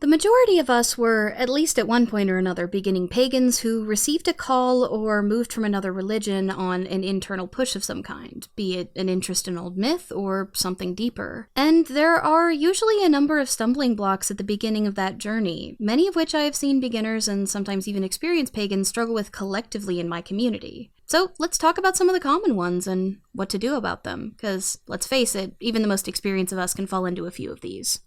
The majority of us were, at least at one point or another, beginning pagans who received a call or moved from another religion on an internal push of some kind, be it an interest in old myth or something deeper. And there are usually a number of stumbling blocks at the beginning of that journey, many of which I have seen beginners and sometimes even experienced pagans struggle with collectively in my community. So let's talk about some of the common ones and what to do about them, because let's face it, even the most experienced of us can fall into a few of these.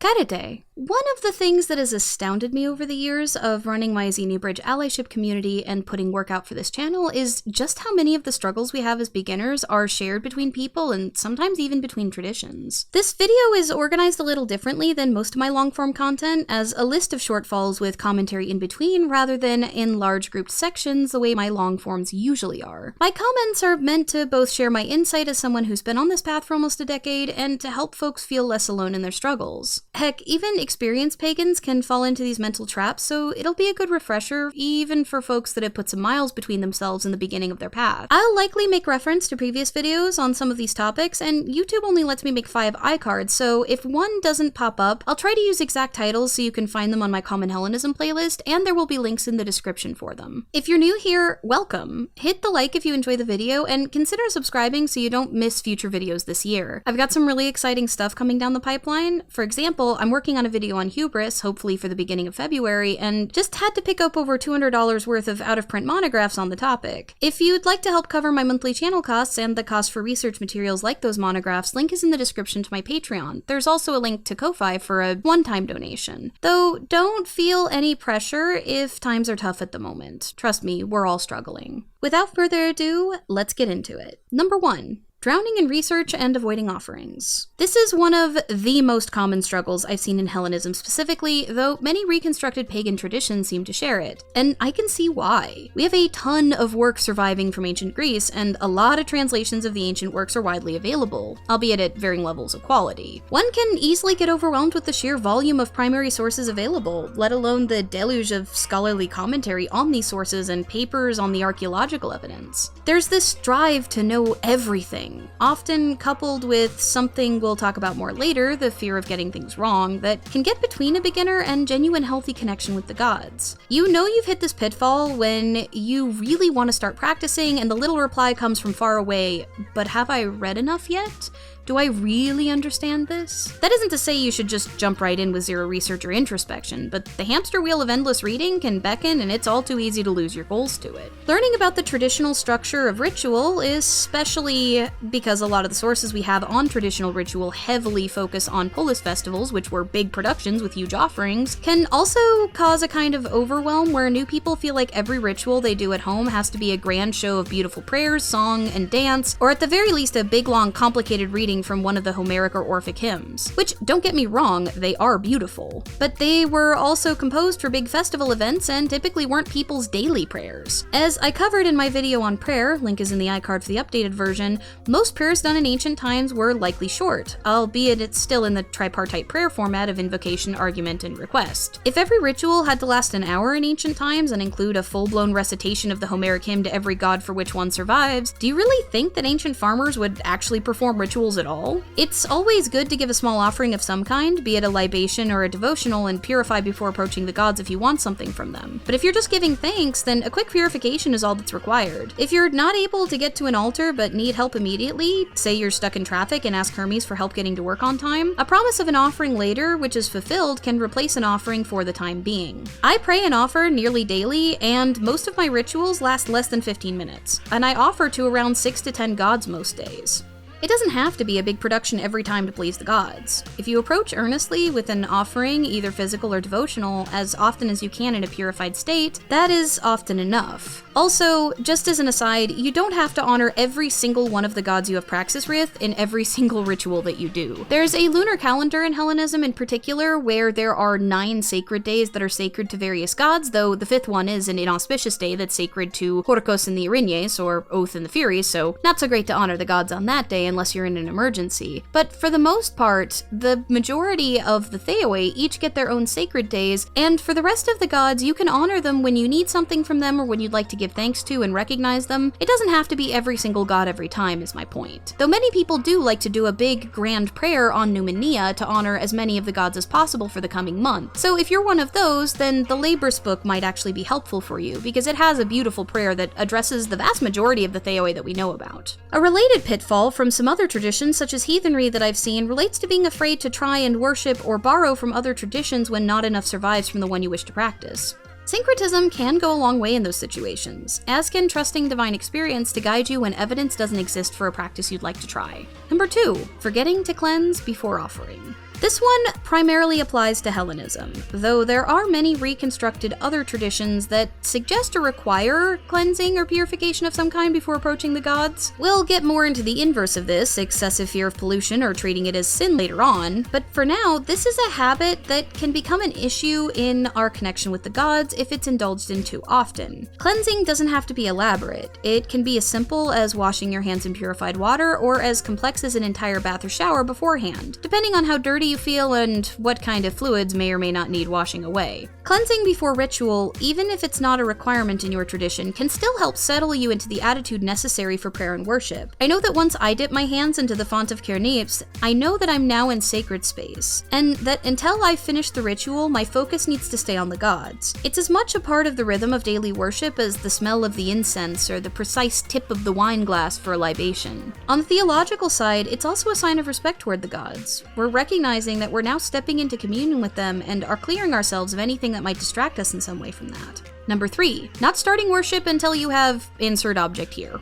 Karate. One of the things that has astounded me over the years of running my Xenia Bridge allyship community and putting work out for this channel is just how many of the struggles we have as beginners are shared between people and sometimes even between traditions. This video is organized a little differently than most of my long-form content as a list of shortfalls with commentary in between rather than in large grouped sections the way my long-forms usually are. My comments are meant to both share my insight as someone who's been on this path for almost a decade and to help folks feel less alone in their struggles. Heck, even experienced pagans can fall into these mental traps, so it'll be a good refresher even for folks that have put some miles between themselves in the beginning of their path. I'll likely make reference to previous videos on some of these topics, and YouTube only lets me make 5 iCards, so if one doesn't pop up, I'll try to use exact titles so you can find them on my Common Hellenism playlist, and there will be links in the description for them. If you're new here, welcome. Hit the like if you enjoy the video, and consider subscribing so you don't miss future videos this year. I've got some really exciting stuff coming down the pipeline. For example, I'm working on a video on hubris, hopefully for the beginning of February, and just had to pick up over $200 worth of out-of-print monographs on the topic. If you'd like to help cover my monthly channel costs and the cost for research materials like those monographs, link is in the description to my Patreon. There's also a link to Ko-Fi for a one-time donation. Though, don't feel any pressure if times are tough at the moment. Trust me, we're all struggling. Without further ado, let's get into it. Number 1. Drowning in research and avoiding offerings. This is one of the most common struggles I've seen in Hellenism specifically, though many reconstructed pagan traditions seem to share it, and I can see why. We have a ton of work surviving from ancient Greece, and a lot of translations of the ancient works are widely available, albeit at varying levels of quality. One can easily get overwhelmed with the sheer volume of primary sources available, let alone the deluge of scholarly commentary on these sources and papers on the archaeological evidence. There's this drive to know everything, often coupled with something we'll talk about more later, the fear of getting things wrong, that can get between a beginner and genuine healthy connection with the gods. You know you've hit this pitfall when you really want to start practicing and the little reply comes from far away, but have I read enough yet? Do I really understand this? That isn't to say you should just jump right in with zero research or introspection, but the hamster wheel of endless reading can beckon and it's all too easy to lose your goals to it. Learning about the traditional structure of ritual, especially because a lot of the sources we have on traditional ritual heavily focus on polis festivals, which were big productions with huge offerings, can also cause a kind of overwhelm where new people feel like every ritual they do at home has to be a grand show of beautiful prayers, song, and dance, or at the very least a big long complicated reading from one of the Homeric or Orphic hymns, which, don't get me wrong, they are beautiful, but they were also composed for big festival events and typically weren't people's daily prayers. As I covered in my video on prayer, link is in the iCard for the updated version, most prayers done in ancient times were likely short, albeit it's still in the tripartite prayer format of invocation, argument, and request. If every ritual had to last an hour in ancient times and include a full-blown recitation of the Homeric hymn to every god for which one survives, do you really think that ancient farmers would actually perform rituals at all? It's always good to give a small offering of some kind, be it a libation or a devotional, and purify before approaching the gods if you want something from them. But if you're just giving thanks, then a quick purification is all that's required. If you're not able to get to an altar but need help immediately, say you're stuck in traffic and ask Hermes for help getting to work on time, a promise of an offering later, which is fulfilled, can replace an offering for the time being. I pray and offer nearly daily, and most of my rituals last less than 15 minutes, and I offer to around 6 to 10 gods most days. It doesn't have to be a big production every time to please the gods. If you approach earnestly with an offering, either physical or devotional, as often as you can in a purified state, that is often enough. Also, just as an aside, you don't have to honor every single one of the gods you have praxis with in every single ritual that you do. There's a lunar calendar in Hellenism in particular where there are 9 sacred days that are sacred to various gods, though the 5th one is an inauspicious day that's sacred to Horkos and the Erinyes, or Oath and the Furies, so not so great to honor the gods on that day unless you're in an emergency. But for the most part, the majority of the Theoi each get their own sacred days, and for the rest of the gods, you can honor them when you need something from them or when you'd like to give give thanks to and recognize them, it doesn't have to be every single god every time is my point. Though many people do like to do a big, grand prayer on Numenea to honor as many of the gods as possible for the coming month. So if you're one of those, then the Labrys book might actually be helpful for you, because it has a beautiful prayer that addresses the vast majority of the Theoi that we know about. A related pitfall from some other traditions, such as heathenry, that I've seen relates to being afraid to try and worship or borrow from other traditions when not enough survives from the one you wish to practice. Syncretism can go a long way in those situations, as can trusting divine experience to guide you when evidence doesn't exist for a practice you'd like to try. Number 2, forgetting to cleanse before offering. This one primarily applies to Hellenism, though there are many reconstructed other traditions that suggest or require cleansing or purification of some kind before approaching the gods. We'll get more into the inverse of this, excessive fear of pollution or treating it as sin later on, but for now, this is a habit that can become an issue in our connection with the gods if it's indulged in too often. Cleansing doesn't have to be elaborate. It can be as simple as washing your hands in purified water, or as complex as an entire bath or shower beforehand, depending on how dirty you feel and what kind of fluids may or may not need washing away. Cleansing before ritual, even if it's not a requirement in your tradition, can still help settle you into the attitude necessary for prayer and worship. I know that once I dip my hands into the font of Kernips, I know that I'm now in sacred space, and that until I've finished the ritual, my focus needs to stay on the gods. It's as much a part of the rhythm of daily worship as the smell of the incense or the precise tip of the wine glass for a libation. On the theological side, it's also a sign of respect toward the gods. We're recognizing that we're now stepping into communion with them and are clearing ourselves of anything that might distract us in some way from that. Number 3, not starting worship until you have insert object here.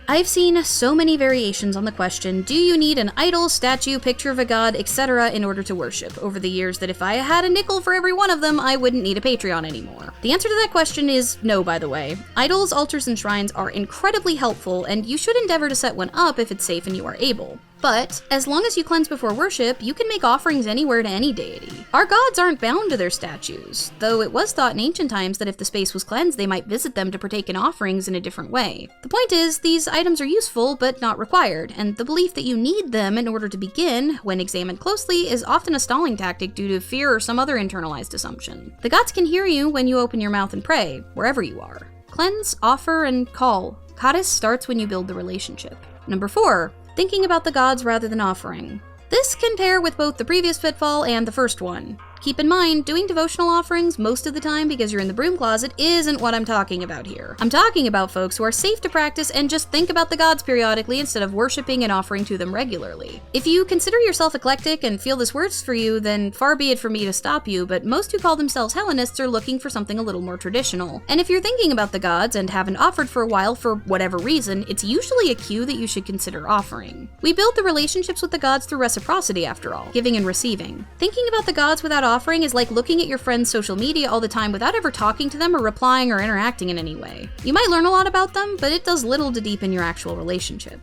I've seen so many variations on the question, do you need an idol, statue, picture of a god, etc. in order to worship, over the years that if I had a nickel for every one of them, I wouldn't need a Patreon anymore. The answer to that question is no, by the way. Idols, altars, and shrines are incredibly helpful, and you should endeavor to set one up if it's safe and you are able. But, as long as you cleanse before worship, you can make offerings anywhere to any deity. Our gods aren't bound to their statues, though it was thought in ancient times that if the space was cleansed, they might visit them to partake in offerings in a different way. The point is, these items are useful, but not required, and the belief that you need them in order to begin, when examined closely, is often a stalling tactic due to fear or some other internalized assumption. The gods can hear you when you open your mouth and pray, wherever you are. Cleanse, offer, and call. Goddess starts when you build the relationship. Number 4. Thinking about the gods rather than offering. This can pair with both the previous pitfall and the first one. Keep in mind, doing devotional offerings most of the time because you're in the broom closet isn't what I'm talking about here. I'm talking about folks who are safe to practice and just think about the gods periodically instead of worshiping and offering to them regularly. If you consider yourself eclectic and feel this works for you, then far be it for me to stop you, but most who call themselves Hellenists are looking for something a little more traditional. And if you're thinking about the gods and haven't offered for a while for whatever reason, it's usually a cue that you should consider offering. We build the relationships with the gods through reciprocity after all, giving and receiving. Thinking about the gods without offering is like looking at your friend's social media all the time without ever talking to them or replying or interacting in any way. You might learn a lot about them, but it does little to deepen your actual relationship.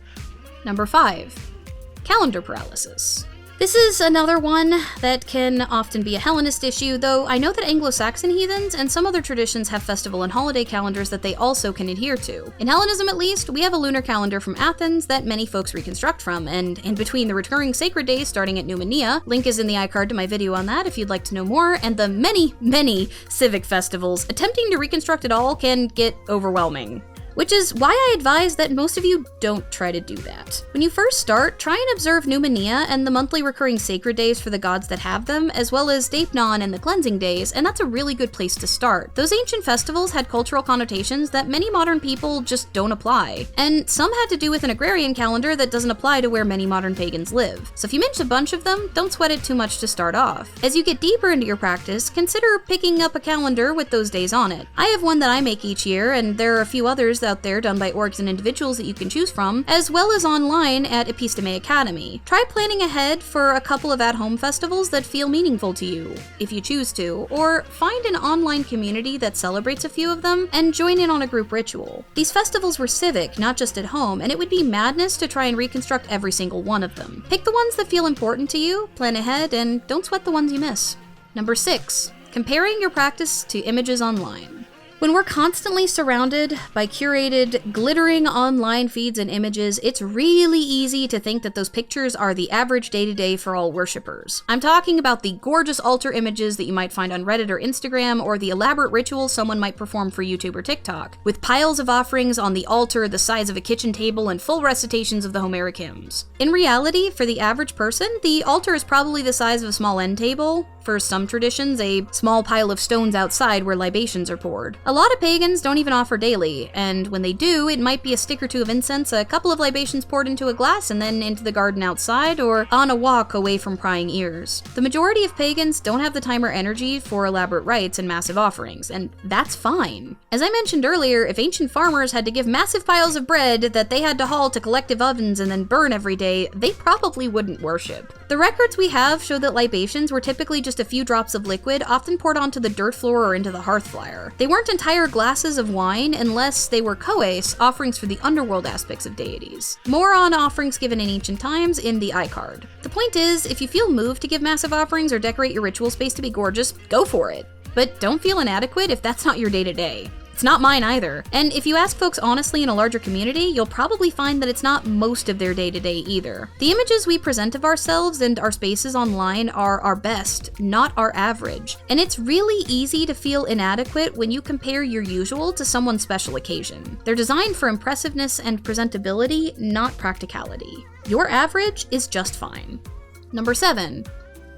Number 5. Calendar paralysis. This is another one that can often be a Hellenist issue, though I know that Anglo-Saxon heathens and some other traditions have festival and holiday calendars that they also can adhere to. In Hellenism, at least, we have a lunar calendar from Athens that many folks reconstruct from, and in between the recurring sacred days starting at Numenea, link is in the iCard to my video on that if you'd like to know more, and the many civic festivals, attempting to reconstruct it all can get overwhelming. Which is why I advise that most of you don't try to do that. When you first start, try and observe Numenea and the monthly recurring sacred days for the gods that have them, as well as Deipnon and the cleansing days, and that's a really good place to start. Those ancient festivals had cultural connotations that many modern people just don't apply, and some had to do with an agrarian calendar that doesn't apply to where many modern pagans live. So if you mince a bunch of them, don't sweat it too much to start off. As you get deeper into your practice, consider picking up a calendar with those days on it. I have one that I make each year, and there are a few others out there done by orgs and individuals that you can choose from, as well as online at Episteme Academy. Try planning ahead for a couple of at-home festivals that feel meaningful to you, if you choose to, or find an online community that celebrates a few of them and join in on a group ritual. These festivals were civic, not just at home, and it would be madness to try and reconstruct every single one of them. Pick the ones that feel important to you, plan ahead, and don't sweat the ones you miss. Number 6. Comparing your practice to images online. When we're constantly surrounded by curated, glittering online feeds and images, it's really easy to think that those pictures are the average day-to-day for all worshippers. I'm talking about the gorgeous altar images that you might find on Reddit or Instagram, or the elaborate rituals someone might perform for YouTube or TikTok, with piles of offerings on the altar the size of a kitchen table and full recitations of the Homeric hymns. In reality, for the average person, the altar is probably the size of a small end table. For some traditions, a small pile of stones outside where libations are poured. A lot of pagans don't even offer daily, and when they do, it might be a stick or two of incense, a couple of libations poured into a glass, and then into the garden outside, or on a walk away from prying ears. The majority of pagans don't have the time or energy for elaborate rites and massive offerings, and that's fine. As I mentioned earlier, if ancient farmers had to give massive piles of bread that they had to haul to collective ovens and then burn every day, they probably wouldn't worship. The records we have show that libations were typically just a few drops of liquid, often poured onto the dirt floor or into the hearth fire. They weren't entire glasses of wine unless they were koes, offerings for the underworld aspects of deities. More on offerings given in ancient times in the iCard. The point is, if you feel moved to give massive offerings or decorate your ritual space to be gorgeous, go for it. But don't feel inadequate if that's not your day-to-day. It's not mine either. And if you ask folks honestly in a larger community, you'll probably find that it's not most of their day-to-day either. The images we present of ourselves and our spaces online are our best, not our average. And it's really easy to feel inadequate when you compare your usual to someone's special occasion. They're designed for impressiveness and presentability, not practicality. Your average is just fine. Number 7.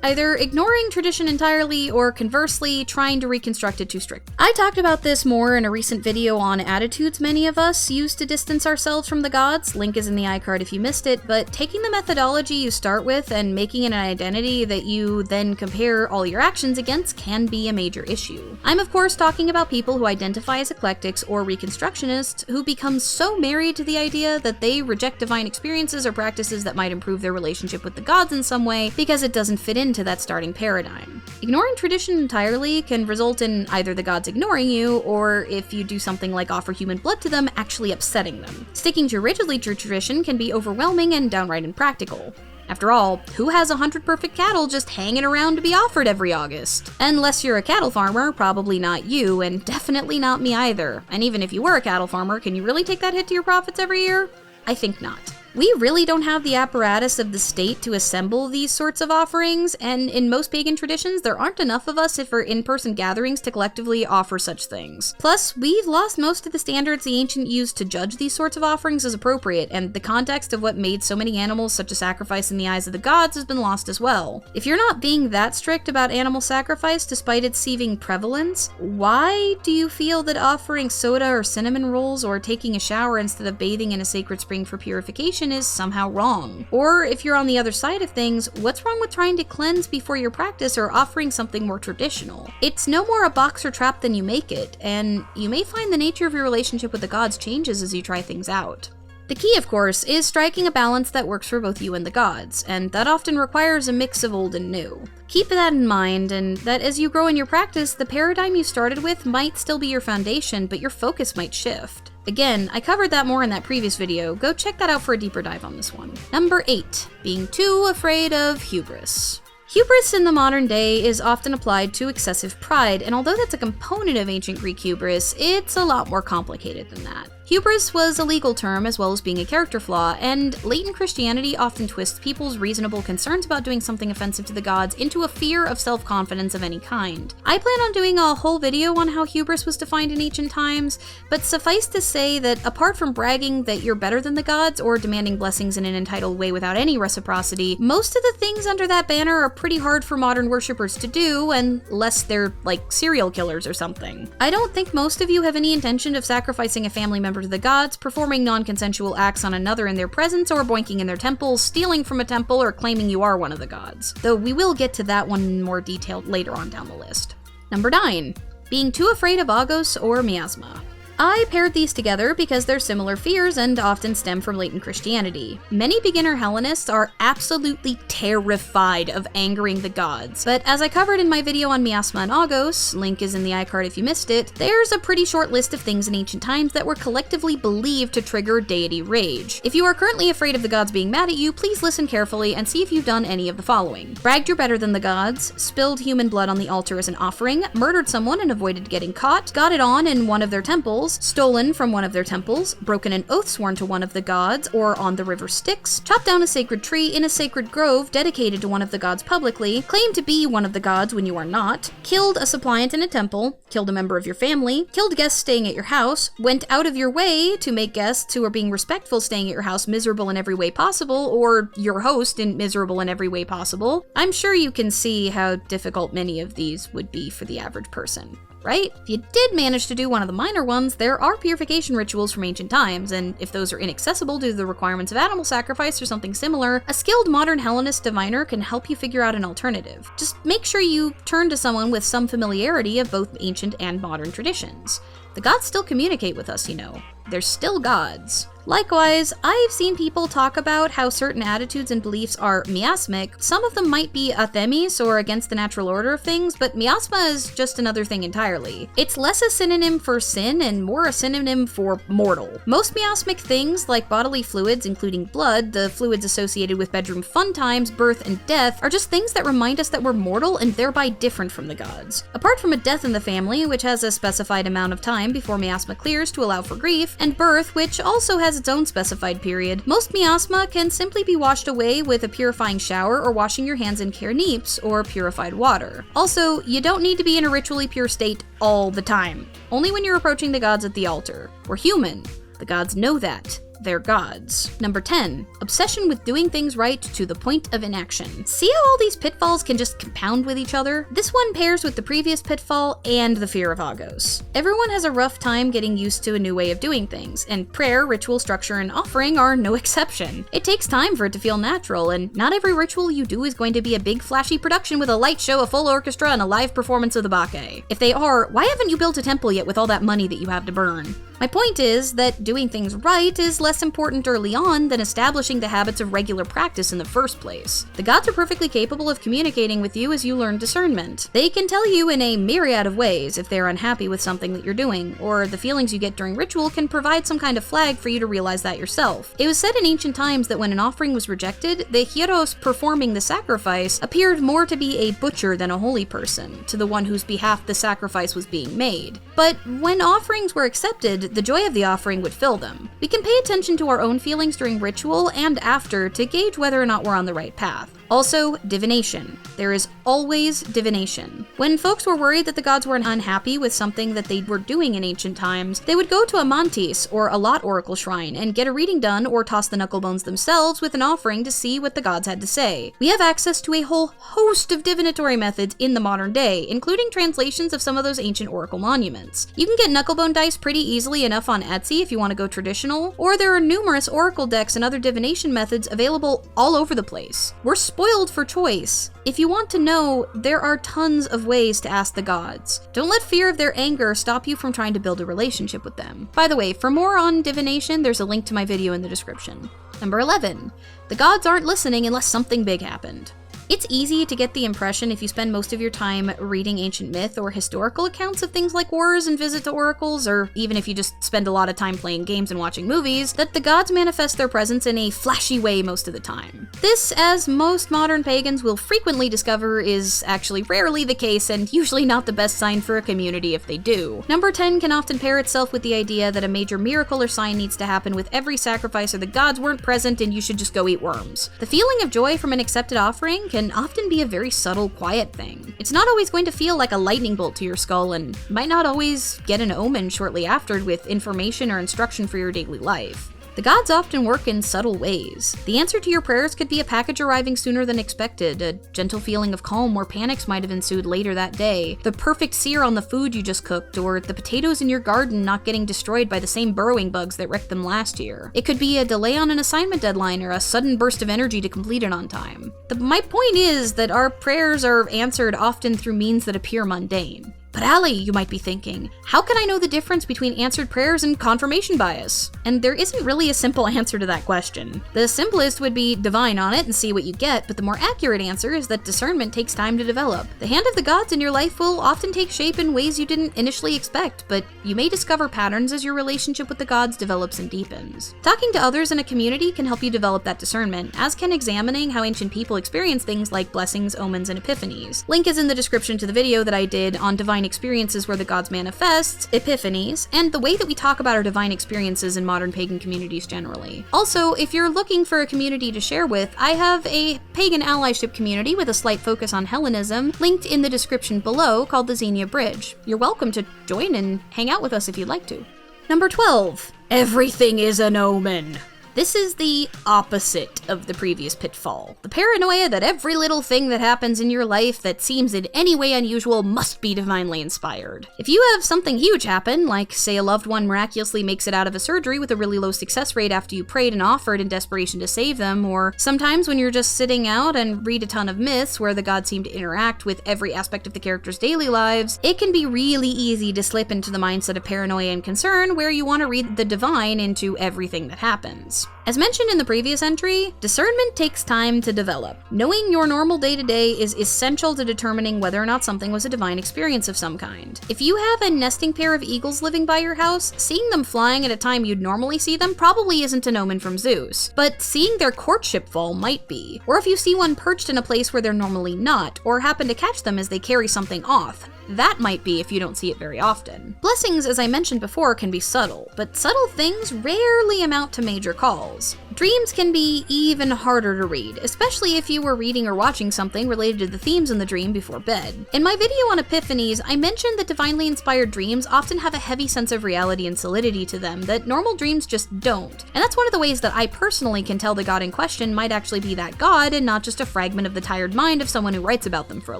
Either ignoring tradition entirely or conversely trying to reconstruct it too strict. I talked about this more in a recent video on attitudes many of us use to distance ourselves from the gods. Link is in the iCard if you missed it, but taking the methodology you start with and making it an identity that you then compare all your actions against can be a major issue. I'm of course talking about people who identify as eclectics or reconstructionists who become so married to the idea that they reject divine experiences or practices that might improve their relationship with the gods in some way because it doesn't fit into that starting paradigm. Ignoring tradition entirely can result in either the gods ignoring you, or if you do something like offer human blood to them, actually upsetting them. Sticking to rigidly to tradition can be overwhelming and downright impractical. After all, who has 100 perfect cattle just hanging around to be offered every August? Unless you're a cattle farmer, probably not you, and definitely not me either. And even if you were a cattle farmer, can you really take that hit to your profits every year? I think not. We really don't have the apparatus of the state to assemble these sorts of offerings, and in most pagan traditions, there aren't enough of us for in-person gatherings to collectively offer such things. Plus, we've lost most of the standards the ancient used to judge these sorts of offerings as appropriate, and the context of what made so many animals such a sacrifice in the eyes of the gods has been lost as well. If you're not being that strict about animal sacrifice despite its seeming prevalence, why do you feel that offering soda or cinnamon rolls or taking a shower instead of bathing in a sacred spring for purification is somehow wrong? Or if you're on the other side of things, what's wrong with trying to cleanse before your practice or offering something more traditional? It's no more a box or trap than you make it, and you may find the nature of your relationship with the gods changes as you try things out. The key, of course, is striking a balance that works for both you and the gods, and that often requires a mix of old and new. Keep that in mind, and that as you grow in your practice, the paradigm you started with might still be your foundation, but your focus might shift. Again, I covered that more in that previous video. Go check that out for a deeper dive on this one. Number 8. Being too afraid of hubris. Hubris in the modern day is often applied to excessive pride, and although that's a component of ancient Greek hubris, it's a lot more complicated than that. Hubris was a legal term as well as being a character flaw, and latent Christianity often twists people's reasonable concerns about doing something offensive to the gods into a fear of self-confidence of any kind. I plan on doing a whole video on how hubris was defined in ancient times, but suffice to say that apart from bragging that you're better than the gods or demanding blessings in an entitled way without any reciprocity, most of the things under that banner are pretty hard for modern worshippers to do unless they're like serial killers or something. I don't think most of you have any intention of sacrificing a family member to the gods, performing non-consensual acts on another in their presence, or boinking in their temples, stealing from a temple, or claiming you are one of the gods. Though we will get to that one in more detail later on down the list. Number 9. Being too afraid of Agos or miasma. I paired these together because they're similar fears and often stem from latent Christianity. Many beginner Hellenists are absolutely terrified of angering the gods, but as I covered in my video on Miasma and Argos, link is in the iCard if you missed it, there's a pretty short list of things in ancient times that were collectively believed to trigger deity rage. If you are currently afraid of the gods being mad at you, please listen carefully and see if you've done any of the following. Bragged you're better than the gods, spilled human blood on the altar as an offering, murdered someone and avoided getting caught, got it on in one of their temples, stolen from one of their temples, broken an oath sworn to one of the gods or on the river Styx, chopped down a sacred tree in a sacred grove dedicated to one of the gods publicly, claimed to be one of the gods when you are not, killed a suppliant in a temple, killed a member of your family, killed guests staying at your house, went out of your way to make guests who are being respectful staying at your house miserable in every way possible, or your host miserable in every way possible. I'm sure you can see how difficult many of these would be for the average person. Right? If you did manage to do one of the minor ones, there are purification rituals from ancient times, and if those are inaccessible due to the requirements of animal sacrifice or something similar, a skilled modern Hellenist diviner can help you figure out an alternative. Just make sure you turn to someone with some familiarity of both ancient and modern traditions. The gods still communicate with us, you know. They're still gods. Likewise, I've seen people talk about how certain attitudes and beliefs are miasmic. Some of them might be athemis or against the natural order of things, but miasma is just another thing entirely. It's less a synonym for sin and more a synonym for mortal. Most miasmic things, like bodily fluids, including blood, the fluids associated with bedroom fun times, birth, and death, are just things that remind us that we're mortal and thereby different from the gods. Apart from a death in the family, which has a specified amount of time before miasma clears to allow for grief, and birth, which also has its own specified period, most miasma can simply be washed away with a purifying shower or washing your hands in kernips or purified water. Also, you don't need to be in a ritually pure state all the time. Only when you're approaching the gods at the altar. We're human. The gods know that. They're gods. Number 10, obsession with doing things right to the point of inaction. See how all these pitfalls can just compound with each other? This one pairs with the previous pitfall and the fear of Argos. Everyone has a rough time getting used to a new way of doing things, and prayer, ritual structure, and offering are no exception. It takes time for it to feel natural, and not every ritual you do is going to be a big flashy production with a light show, a full orchestra, and a live performance of the Bacchae. If they are, why haven't you built a temple yet with all that money that you have to burn? My point is that doing things right is less important early on than establishing the habits of regular practice in the first place. The gods are perfectly capable of communicating with you as you learn discernment. They can tell you in a myriad of ways if they're unhappy with something that you're doing, or the feelings you get during ritual can provide some kind of flag for you to realize that yourself. It was said in ancient times that when an offering was rejected, the hieros performing the sacrifice appeared more to be a butcher than a holy person, to the one whose behalf the sacrifice was being made. But when offerings were accepted, the joy of the offering would fill them. We can pay attention to our own feelings during ritual and after to gauge whether or not we're on the right path. Also, divination. There is always divination. When folks were worried that the gods were unhappy with something that they were doing in ancient times, they would go to a mantis or a lot oracle shrine and get a reading done or toss the knucklebones themselves with an offering to see what the gods had to say. We have access to a whole host of divinatory methods in the modern day, including translations of some of those ancient oracle monuments. You can get knucklebone dice pretty easily enough on Etsy if you want to go traditional, or there are numerous oracle decks and other divination methods available all over the place. We're spoiled for choice. If you want to know, there are tons of ways to ask the gods. Don't let fear of their anger stop you from trying to build a relationship with them. By the way, for more on divination, there's a link to my video in the description. Number 11, the gods aren't listening unless something big happened. It's easy to get the impression if you spend most of your time reading ancient myth or historical accounts of things like wars and visit to oracles, or even if you just spend a lot of time playing games and watching movies, that the gods manifest their presence in a flashy way most of the time. This, as most modern pagans will frequently discover, is actually rarely the case and usually not the best sign for a community if they do. Number 10 can often pair itself with the idea that a major miracle or sign needs to happen with every sacrifice or the gods weren't present and you should just go eat worms. The feeling of joy from an accepted offering can often be a very subtle, quiet thing. It's not always going to feel like a lightning bolt to your skull and might not always get an omen shortly after with information or instruction for your daily life. The gods often work in subtle ways. The answer to your prayers could be a package arriving sooner than expected, a gentle feeling of calm where panics might have ensued later that day, the perfect sear on the food you just cooked, or the potatoes in your garden not getting destroyed by the same burrowing bugs that wrecked them last year. It could be a delay on an assignment deadline or a sudden burst of energy to complete it on time. My point is that our prayers are answered often through means that appear mundane. But Allie, you might be thinking, how can I know the difference between answered prayers and confirmation bias? And there isn't really a simple answer to that question. The simplest would be divine on it and see what you get, but the more accurate answer is that discernment takes time to develop. The hand of the gods in your life will often take shape in ways you didn't initially expect, but you may discover patterns as your relationship with the gods develops and deepens. Talking to others in a community can help you develop that discernment, as can examining how ancient people experience things like blessings, omens, and epiphanies. Link is in the description to the video that I did on divine experiences where the gods manifest, epiphanies, and the way that we talk about our divine experiences in modern pagan communities generally. Also, if you're looking for a community to share with, I have a pagan allyship community with a slight focus on Hellenism linked in the description below called the Xenia Bridge. You're welcome to join and hang out with us if you'd like to. Number 12. Everything is an omen. This is the opposite of the previous pitfall. The paranoia that every little thing that happens in your life that seems in any way unusual must be divinely inspired. If you have something huge happen, like say a loved one miraculously makes it out of a surgery with a really low success rate after you prayed and offered in desperation to save them, or sometimes when you're just sitting out and read a ton of myths where the gods seem to interact with every aspect of the characters' daily lives, it can be really easy to slip into the mindset of paranoia and concern where you want to read the divine into everything that happens. As mentioned in the previous entry, discernment takes time to develop. Knowing your normal day-to-day is essential to determining whether or not something was a divine experience of some kind. If you have a nesting pair of eagles living by your house, seeing them flying at a time you'd normally see them probably isn't an omen from Zeus, but seeing their courtship fall might be. Or if you see one perched in a place where they're normally not, or happen to catch them as they carry something off, that might be if you don't see it very often. Blessings, as I mentioned before, can be subtle, but subtle things rarely amount to major calls. Dreams can be even harder to read, especially if you were reading or watching something related to the themes in the dream before bed. In my video on epiphanies, I mentioned that divinely inspired dreams often have a heavy sense of reality and solidity to them that normal dreams just don't. And that's one of the ways that I personally can tell the god in question might actually be that god and not just a fragment of the tired mind of someone who writes about them for a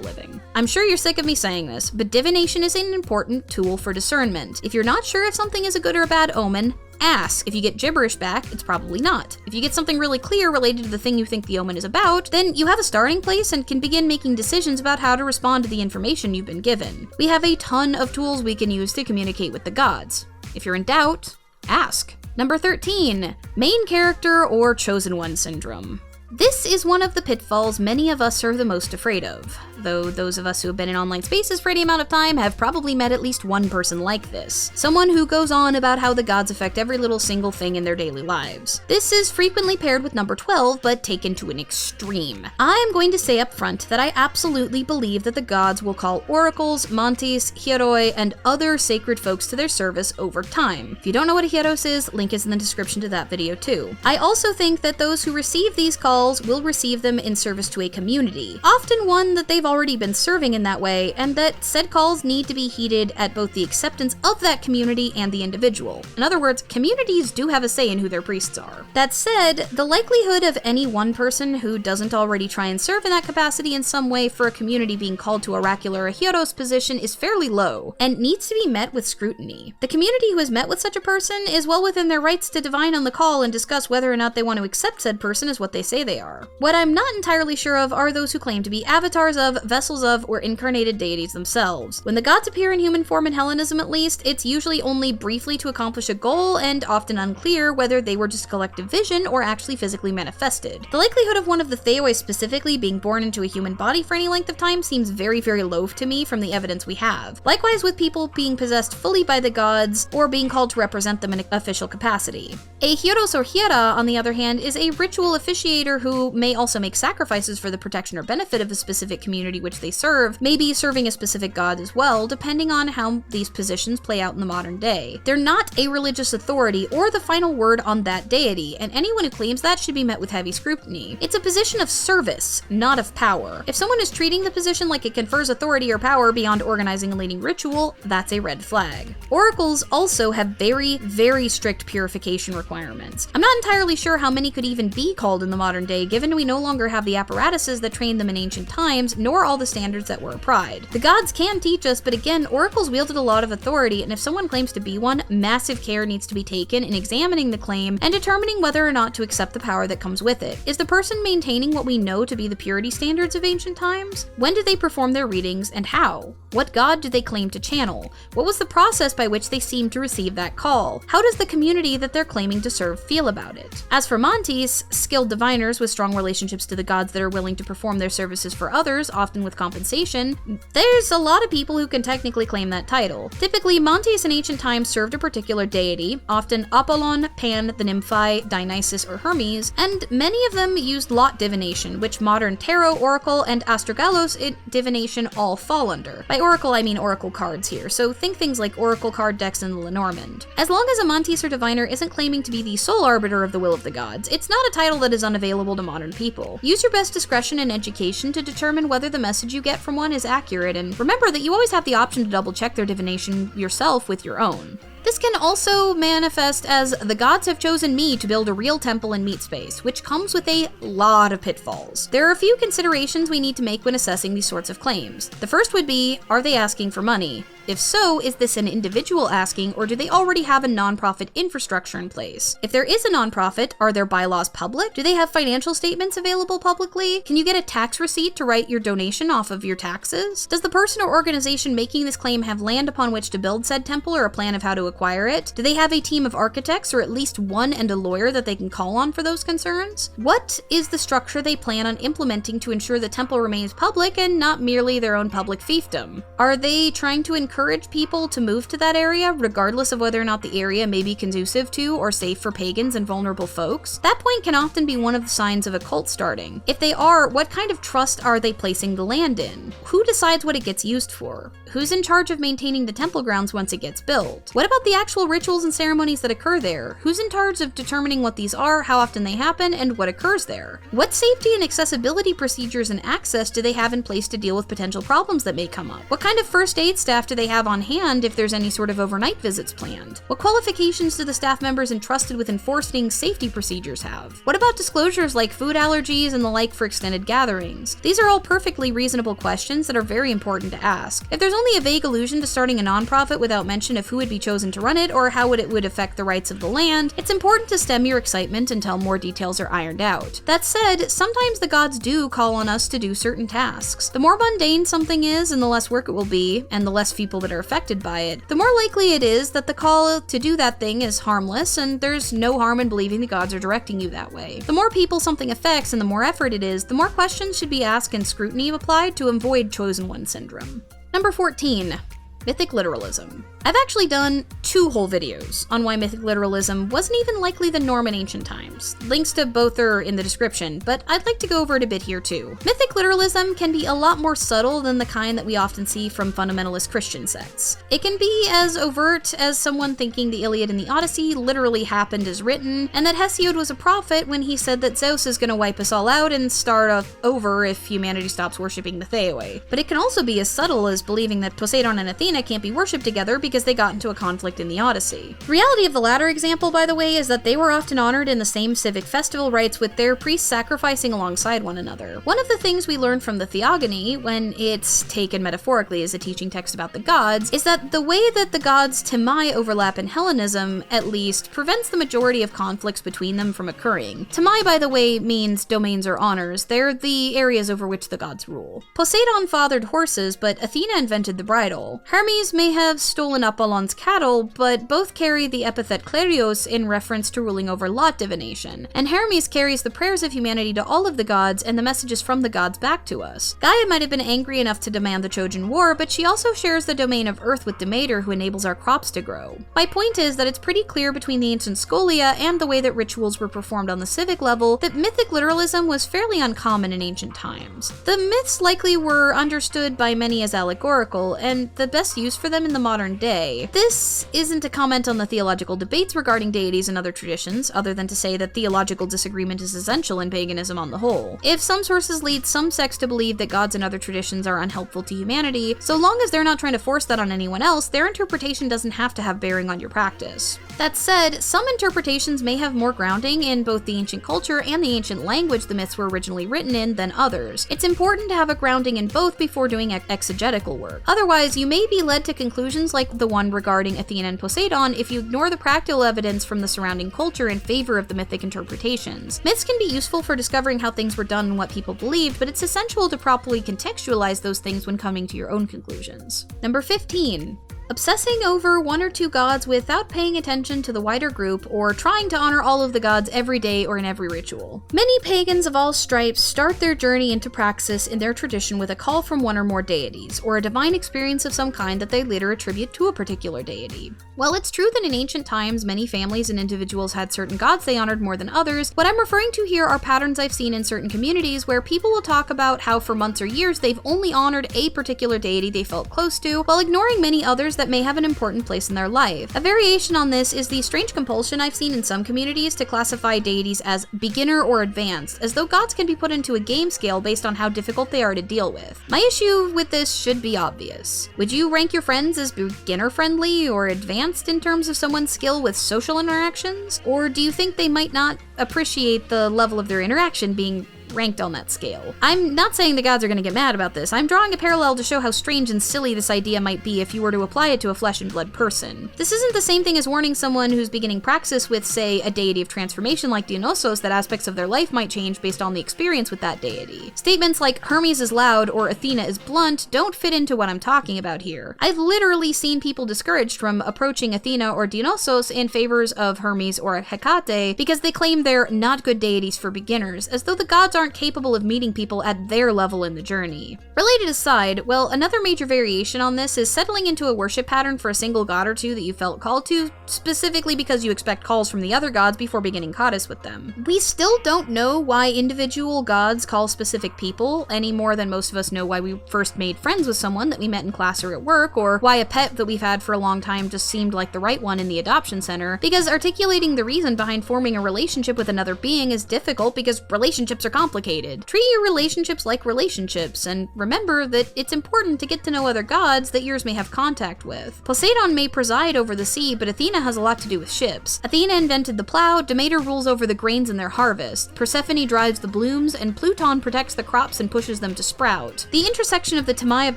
living. I'm sure you're sick of me saying this, but divination is an important tool for discernment. If you're not sure if something is a good or a bad omen, ask. If you get gibberish back, it's probably not. If you get something really clear related to the thing you think the omen is about, then you have a starting place and can begin making decisions about how to respond to the information you've been given. We have a ton of tools we can use to communicate with the gods. If you're in doubt, ask. Number 13, main character or chosen one syndrome. This is one of the pitfalls many of us are the most afraid of, though those of us who have been in online spaces for any amount of time have probably met at least one person like this. Someone who goes on about how the gods affect every little single thing in their daily lives. This is frequently paired with number 12, but taken to an extreme. I am going to say up front that I absolutely believe that the gods will call oracles, mantis, hieroi, and other sacred folks to their service over time. If you don't know what a hieros is, link is in the description to that video too. I also think that those who receive these calls will receive them in service to a community, often one that they've already been serving in that way, and that said calls need to be heeded at both the acceptance of that community and the individual. In other words, communities do have a say in who their priests are. That said, the likelihood of any one person who doesn't already try and serve in that capacity in some way for a community being called to oracular or hieros position is fairly low, and needs to be met with scrutiny. The community who has met with such a person is well within their rights to divine on the call and discuss whether or not they want to accept said person as what they say they are. What I'm not entirely sure of are those who claim to be avatars of, vessels of, or incarnated deities themselves. When the gods appear in human form in Hellenism at least, it's usually only briefly to accomplish a goal and often unclear whether they were just collective vision or actually physically manifested. The likelihood of one of the theoi specifically being born into a human body for any length of time seems very, very low to me from the evidence we have. Likewise with people being possessed fully by the gods or being called to represent them in an official capacity. A hieros or hiera, on the other hand, is a ritual officiator who may also make sacrifices for the protection or benefit of a specific community which they serve, maybe serving a specific god as well, depending on how these positions play out in the modern day. They're not a religious authority or the final word on that deity, and anyone who claims that should be met with heavy scrutiny. It's a position of service, not of power. If someone is treating the position like it confers authority or power beyond organizing and leading ritual, that's a red flag. Oracles also have very, very strict purification requirements. I'm not entirely sure how many could even be called in the modern modern day, given we no longer have the apparatuses that trained them in ancient times, nor all the standards that were applied. The gods can teach us, but again, oracles wielded a lot of authority, and if someone claims to be one, massive care needs to be taken in examining the claim and determining whether or not to accept the power that comes with it. Is the person maintaining what we know to be the purity standards of ancient times? When did they perform their readings, and how? What god do they claim to channel? What was the process by which they seemed to receive that call? How does the community that they're claiming to serve feel about it? As for Montes, skilled diviners with strong relationships to the gods that are willing to perform their services for others, often with compensation, there's a lot of people who can technically claim that title. Typically, Montes in ancient times served a particular deity, often Apollon, Pan, the Nymphae, Dionysus, or Hermes, and many of them used lot divination, which modern tarot, oracle, and astragallos divination all fall under. By oracle, I mean oracle cards here, so think things like oracle card decks in the Lenormand. As long as a Montes or diviner isn't claiming to be the sole arbiter of the will of the gods, it's not a title that is unavailable to modern people. Use your best discretion and education to determine whether the message you get from one is accurate, and remember that you always have the option to double-check their divination yourself with your own. This can also manifest as the gods have chosen me to build a real temple and meat space, which comes with a lot of pitfalls. There are a few considerations we need to make when assessing these sorts of claims. The first would be, are they asking for money? If so, is this an individual asking, or do they already have a nonprofit infrastructure in place? If there is a nonprofit, are their bylaws public? Do they have financial statements available publicly? Can you get a tax receipt to write your donation off of your taxes? Does the person or organization making this claim have land upon which to build said temple or a plan of how to acquire it? Do they have a team of architects or at least one and a lawyer that they can call on for those concerns? What is the structure they plan on implementing to ensure the temple remains public and not merely their own public fiefdom? Are they trying to encourage people to move to that area, regardless of whether or not the area may be conducive to or safe for pagans and vulnerable folks? That point can often be one of the signs of a cult starting. If they are, what kind of trust are they placing the land in? Who decides what it gets used for? Who's in charge of maintaining the temple grounds once it gets built? What about the actual rituals and ceremonies that occur there? Who's in charge of determining what these are, how often they happen, and what occurs there? What safety and accessibility procedures and access do they have in place to deal with potential problems that may come up? What kind of first aid staff do they have on hand if there's any sort of overnight visits planned? What qualifications do the staff members entrusted with enforcing safety procedures have? What about disclosures like food allergies and the like for extended gatherings? These are all perfectly reasonable questions that are very important to ask. If there's only a vague allusion to starting a nonprofit without mention of who would be chosen to run it or how it would affect the rights of the land, it's important to stem your excitement until more details are ironed out. That said, sometimes the gods do call on us to do certain tasks. The more mundane something is and the less work it will be, and the less people that are affected by it, the more likely it is that the call to do that thing is harmless and there's no harm in believing the gods are directing you that way. The more people something affects and the more effort it is, the more questions should be asked and scrutiny applied to avoid chosen one syndrome. Number 14. Mythic literalism. I've actually done 2 whole videos on why mythic literalism wasn't even likely the norm in ancient times. Links to both are in the description, but I'd like to go over it a bit here too. Mythic literalism can be a lot more subtle than the kind that we often see from fundamentalist Christian sects. It can be as overt as someone thinking the Iliad and the Odyssey literally happened as written, and that Hesiod was a prophet when he said that Zeus is gonna wipe us all out and start over if humanity stops worshipping the Theoi. But it can also be as subtle as believing that Poseidon and Athena can't be worshipped together because they got into a conflict in the Odyssey. The reality of the latter example, by the way, is that they were often honored in the same civic festival rites with their priests sacrificing alongside one another. One of the things we learn from the Theogony, when it's taken metaphorically as a teaching text about the gods, is that the way that the gods Timai overlap in Hellenism, at least, prevents the majority of conflicts between them from occurring. Timai, by the way, means domains or honors. They're the areas over which the gods rule. Poseidon fathered horses, but Athena invented the bridle. Hermes may have stolen Apollon's cattle, but both carry the epithet Klerios in reference to ruling over lot divination, and Hermes carries the prayers of humanity to all of the gods and the messages from the gods back to us. Gaia might have been angry enough to demand the Trojan War, but she also shares the domain of Earth with Demeter, who enables our crops to grow. My point is that it's pretty clear between the ancient scholia and the way that rituals were performed on the civic level that mythic literalism was fairly uncommon in ancient times. The myths likely were understood by many as allegorical, and the best use for them in the modern day Hecate. This isn't a comment on the theological debates regarding deities and other traditions, other than to say that theological disagreement is essential in paganism on the whole. If some sources lead some sects to believe that gods and other traditions are unhelpful to humanity, so long as they're not trying to force that on anyone else, their interpretation doesn't have to have bearing on your practice. That said, some interpretations may have more grounding in both the ancient culture and the ancient language the myths were originally written in than others. It's important to have a grounding in both before doing exegetical work. Otherwise, you may be led to conclusions like the one regarding Athena and Poseidon if you ignore the practical evidence from the surrounding culture in favor of the mythic interpretations. Myths can be useful for discovering how things were done and what people believed, but it's essential to properly contextualize those things when coming to your own conclusions. Number 15. Obsessing over one or two gods without paying attention to the wider group, or trying to honor all of the gods every day or in every ritual. Many pagans of all stripes start their journey into praxis in their tradition with a call from one or more deities, or a divine experience of some kind that they later attribute to a particular deity. While it's true that in ancient times many families and individuals had certain gods they honored more than others, what I'm referring to here are patterns I've seen in certain communities where people will talk about how for months or years they've only honored a particular deity they felt close to, while ignoring many others that may have an important place in their life. A variation on this is the strange compulsion I've seen in some communities to classify deities as beginner or advanced, as though gods can be put into a game scale based on how difficult they are to deal with. My issue with this should be obvious. Would you rank your friends as beginner friendly or advanced in terms of someone's skill with social interactions? Or do you think they might not appreciate the level of their interaction being ranked on that scale? I'm not saying the gods are going to get mad about this. I'm drawing a parallel to show how strange and silly this idea might be if you were to apply it to a flesh and blood person. This isn't the same thing as warning someone who's beginning praxis with, say, a deity of transformation like Dionysos that aspects of their life might change based on the experience with that deity. Statements like Hermes is loud or Athena is blunt don't fit into what I'm talking about here. I've literally seen people discouraged from approaching Athena or Dionysos in favors of Hermes or Hecate because they claim they're not good deities for beginners, as though the gods aren't capable of meeting people at their level in the journey. Related aside, well, another major variation on this is settling into a worship pattern for a single god or two that you felt called to, specifically because you expect calls from the other gods before beginning Goddess with them. We still don't know why individual gods call specific people, any more than most of us know why we first made friends with someone that we met in class or at work, or why a pet that we've had for a long time just seemed like the right one in the adoption center, because articulating the reason behind forming a relationship with another being is difficult because relationships are complicated. Treat your relationships like relationships, and remember that it's important to get to know other gods that yours may have contact with. Poseidon may preside over the sea, but Athena has a lot to do with ships. Athena invented the plow, Demeter rules over the grains in their harvest, Persephone drives the blooms, and Pluton protects the crops and pushes them to sprout. The intersection of the Tamai of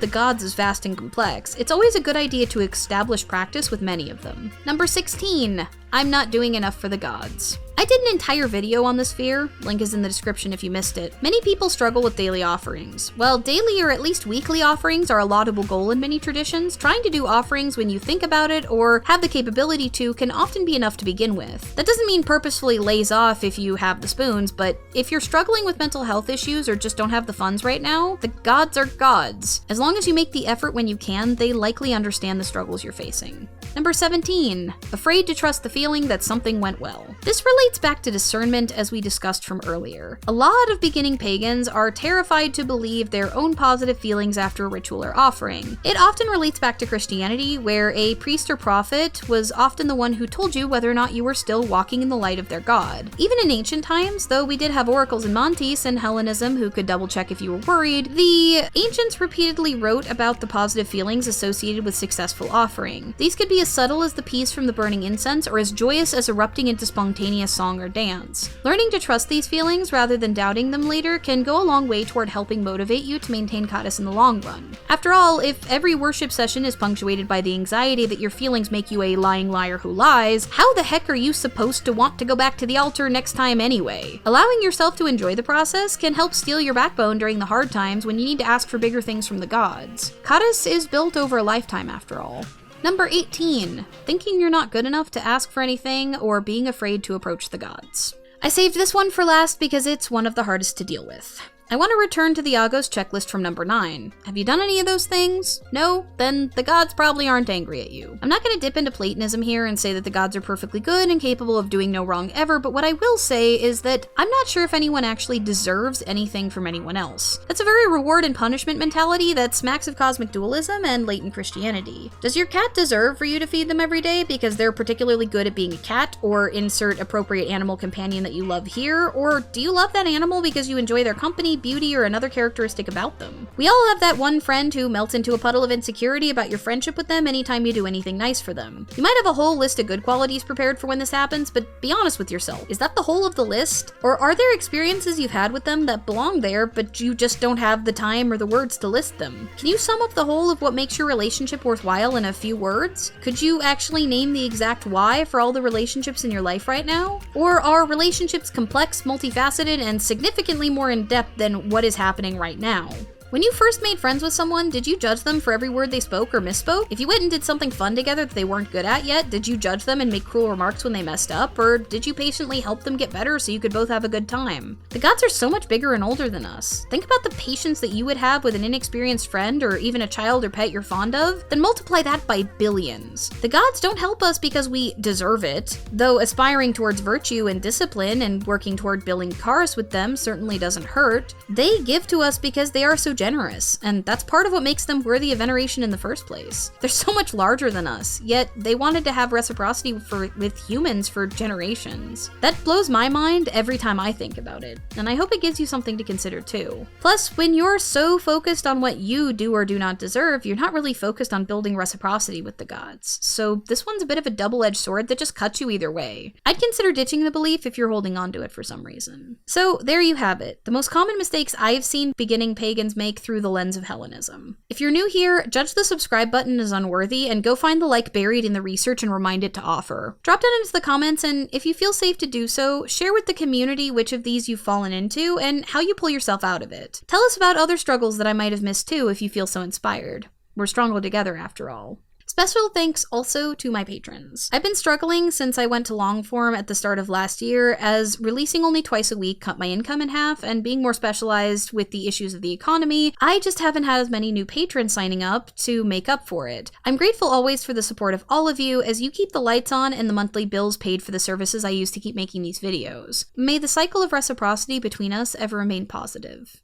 the gods is vast and complex. It's always a good idea to establish practice with many of them. Number 16. I'm not doing enough for the gods. I did an entire video on this fear, link is in the description if you missed it. Many people struggle with daily offerings. While daily or at least weekly offerings are a laudable goal in many traditions, trying to do offerings when you think about it or have the capability to can often be enough to begin with. That doesn't mean purposefully laze off if you have the spoons, but if you're struggling with mental health issues or just don't have the funds right now, the gods are gods. As long as you make the effort when you can, they likely understand the struggles you're facing. Number 17, afraid to trust the feeling that something went well. This relates back to discernment as we discussed from earlier. A lot of beginning pagans are terrified to believe their own positive feelings after a ritual or offering. It often relates back to Christianity, where a priest or prophet was often the one who told you whether or not you were still walking in the light of their god. Even in ancient times, though we did have oracles in Montes and Hellenism who could double check if you were worried, the ancients repeatedly wrote about the positive feelings associated with successful offering. These could be as subtle as the peace from the burning incense or as joyous as erupting into spontaneous song or dance. Learning to trust these feelings rather than doubting them later can go a long way toward helping motivate you to maintain Goddess in the long run. After all, if every worship session is punctuated by the anxiety that your feelings make you a lying liar who lies, how the heck are you supposed to want to go back to the altar next time anyway? Allowing yourself to enjoy the process can help steel your backbone during the hard times when you need to ask for bigger things from the gods. Goddess is built over a lifetime after all. Number 18, thinking you're not good enough to ask for anything or being afraid to approach the gods. I saved this one for last because it's one of the hardest to deal with. I want to return to the Agos checklist from number 9. Have you done any of those things? No? Then the gods probably aren't angry at you. I'm not going to dip into Platonism here and say that the gods are perfectly good and capable of doing no wrong ever, but what I will say is that I'm not sure if anyone actually deserves anything from anyone else. That's a very reward and punishment mentality that smacks of cosmic dualism and latent Christianity. Does your cat deserve for you to feed them every day because they're particularly good at being a cat, or insert appropriate animal companion that you love here? Or do you love that animal because you enjoy their company, beauty, or another characteristic about them? We all have that one friend who melts into a puddle of insecurity about your friendship with them anytime you do anything nice for them. You might have a whole list of good qualities prepared for when this happens, but be honest with yourself. Is that the whole of the list? Or are there experiences you've had with them that belong there, but you just don't have the time or the words to list them? Can you sum up the whole of what makes your relationship worthwhile in a few words? Could you actually name the exact why for all the relationships in your life right now? Or are relationships complex, multifaceted, and significantly more in-depth than what is happening right now? When you first made friends with someone, did you judge them for every word they spoke or misspoke? If you went and did something fun together that they weren't good at yet, did you judge them and make cruel remarks when they messed up? Or did you patiently help them get better so you could both have a good time? The gods are so much bigger and older than us. Think about the patience that you would have with an inexperienced friend or even a child or pet you're fond of, then multiply that by billions. The gods don't help us because we deserve it, though aspiring towards virtue and discipline and working toward building cars with them certainly doesn't hurt. They give to us because they are so generous, and that's part of what makes them worthy of veneration in the first place. They're so much larger than us, yet they wanted to have reciprocity with humans for generations. That blows my mind every time I think about it, and I hope it gives you something to consider too. Plus, when you're so focused on what you do or do not deserve, you're not really focused on building reciprocity with the gods. So this one's a bit of a double-edged sword that just cuts you either way. I'd consider ditching the belief if you're holding on to it for some reason. So there you have it, the most common mistakes I've seen beginning pagans make through the lens of Hellenism. If you're new here, judge the subscribe button as unworthy and go find the like buried in the research and remind it to offer. Drop down into the comments, and if you feel safe to do so, share with the community which of these you've fallen into and how you pull yourself out of it. Tell us about other struggles that I might have missed too if you feel so inspired. We're stronger together after all. Special thanks also to my patrons. I've been struggling since I went to long form at the start of last year, as releasing only twice a week cut my income in half, and being more specialized with the issues of the economy, I just haven't had as many new patrons signing up to make up for it. I'm grateful always for the support of all of you as you keep the lights on and the monthly bills paid for the services I use to keep making these videos. May the cycle of reciprocity between us ever remain positive.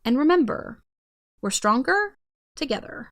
And remember, we're stronger together.